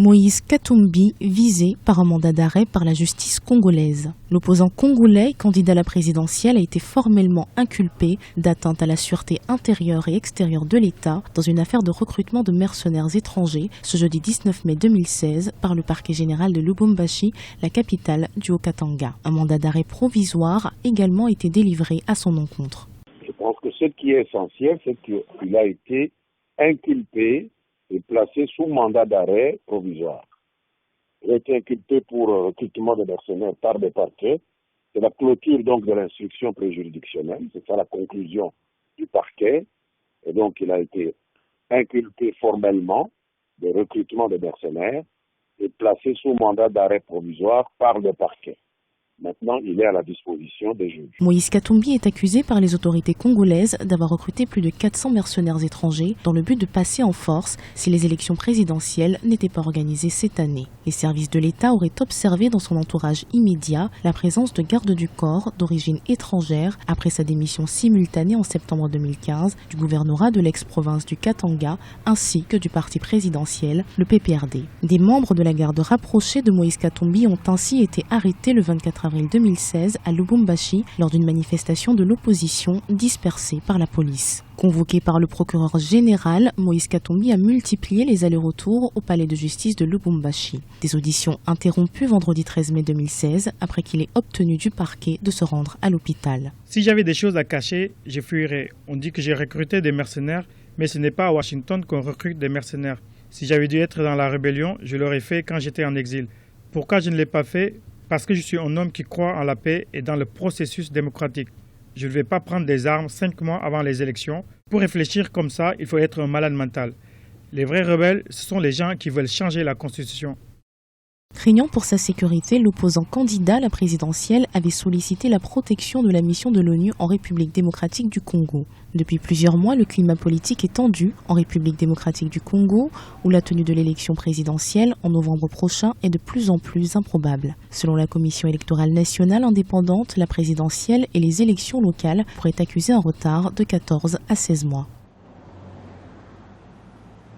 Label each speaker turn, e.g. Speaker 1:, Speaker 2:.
Speaker 1: Moïse Katumbi visé par un mandat d'arrêt par la justice congolaise. L'opposant congolais, candidat à la présidentielle, a été formellement inculpé d'atteinte à la sûreté intérieure et extérieure de l'État dans une affaire de recrutement de mercenaires étrangers ce jeudi 19 mai 2016 par le parquet général de Lubumbashi, la capitale du Haut-Katanga. Un mandat d'arrêt provisoire a également été délivré à son encontre.
Speaker 2: Je pense que ce qui est essentiel, c'est qu'il a été inculpé et placé sous mandat d'arrêt provisoire. Il a été inculpé pour recrutement de mercenaires par des parquets. C'est la clôture donc de l'instruction préjuridictionnelle, c'est ça la conclusion du parquet. Et donc il a été inculpé formellement de recrutement de mercenaires et placé sous mandat d'arrêt provisoire par le parquet. Maintenant, il est à la disposition des juges.
Speaker 1: Moïse Katumbi est accusé par les autorités congolaises d'avoir recruté plus de 400 mercenaires étrangers dans le but de passer en force si les élections présidentielles n'étaient pas organisées cette année. Les services de l'État auraient observé dans son entourage immédiat la présence de gardes du corps d'origine étrangère après sa démission simultanée en septembre 2015 du gouvernorat de l'ex-province du Katanga ainsi que du parti présidentiel, le PPRD. Des membres de la garde rapprochée de Moïse Katumbi ont ainsi été arrêtés le 24 avril 2016 à Lubumbashi lors d'une manifestation de l'opposition dispersée par la police. Convoqué par le procureur général, Moïse Katumbi a multiplié les allers-retours au palais de justice de Lubumbashi. Des auditions interrompues vendredi 13 mai 2016 après qu'il ait obtenu du parquet de se rendre à l'hôpital.
Speaker 3: Si j'avais des choses à cacher, je fuirais. On dit que j'ai recruté des mercenaires, mais ce n'est pas à Washington qu'on recrute des mercenaires. Si j'avais dû être dans la rébellion, je l'aurais fait quand j'étais en exil. Pourquoi je ne l'ai pas fait ? Parce que je suis un homme qui croit en la paix et dans le processus démocratique. Je ne vais pas prendre des armes 5 mois avant les élections. Pour réfléchir comme ça, il faut être un malade mental. Les vrais rebelles, ce sont les gens qui veulent changer la Constitution.
Speaker 1: Craignant pour sa sécurité, l'opposant candidat à la présidentielle avait sollicité la protection de la mission de l'ONU en République démocratique du Congo. Depuis plusieurs mois, le climat politique est tendu en République démocratique du Congo, où la tenue de l'élection présidentielle en novembre prochain est de plus en plus improbable. Selon la Commission électorale nationale indépendante, la présidentielle et les élections locales pourraient accuser un retard de 14 à 16 mois.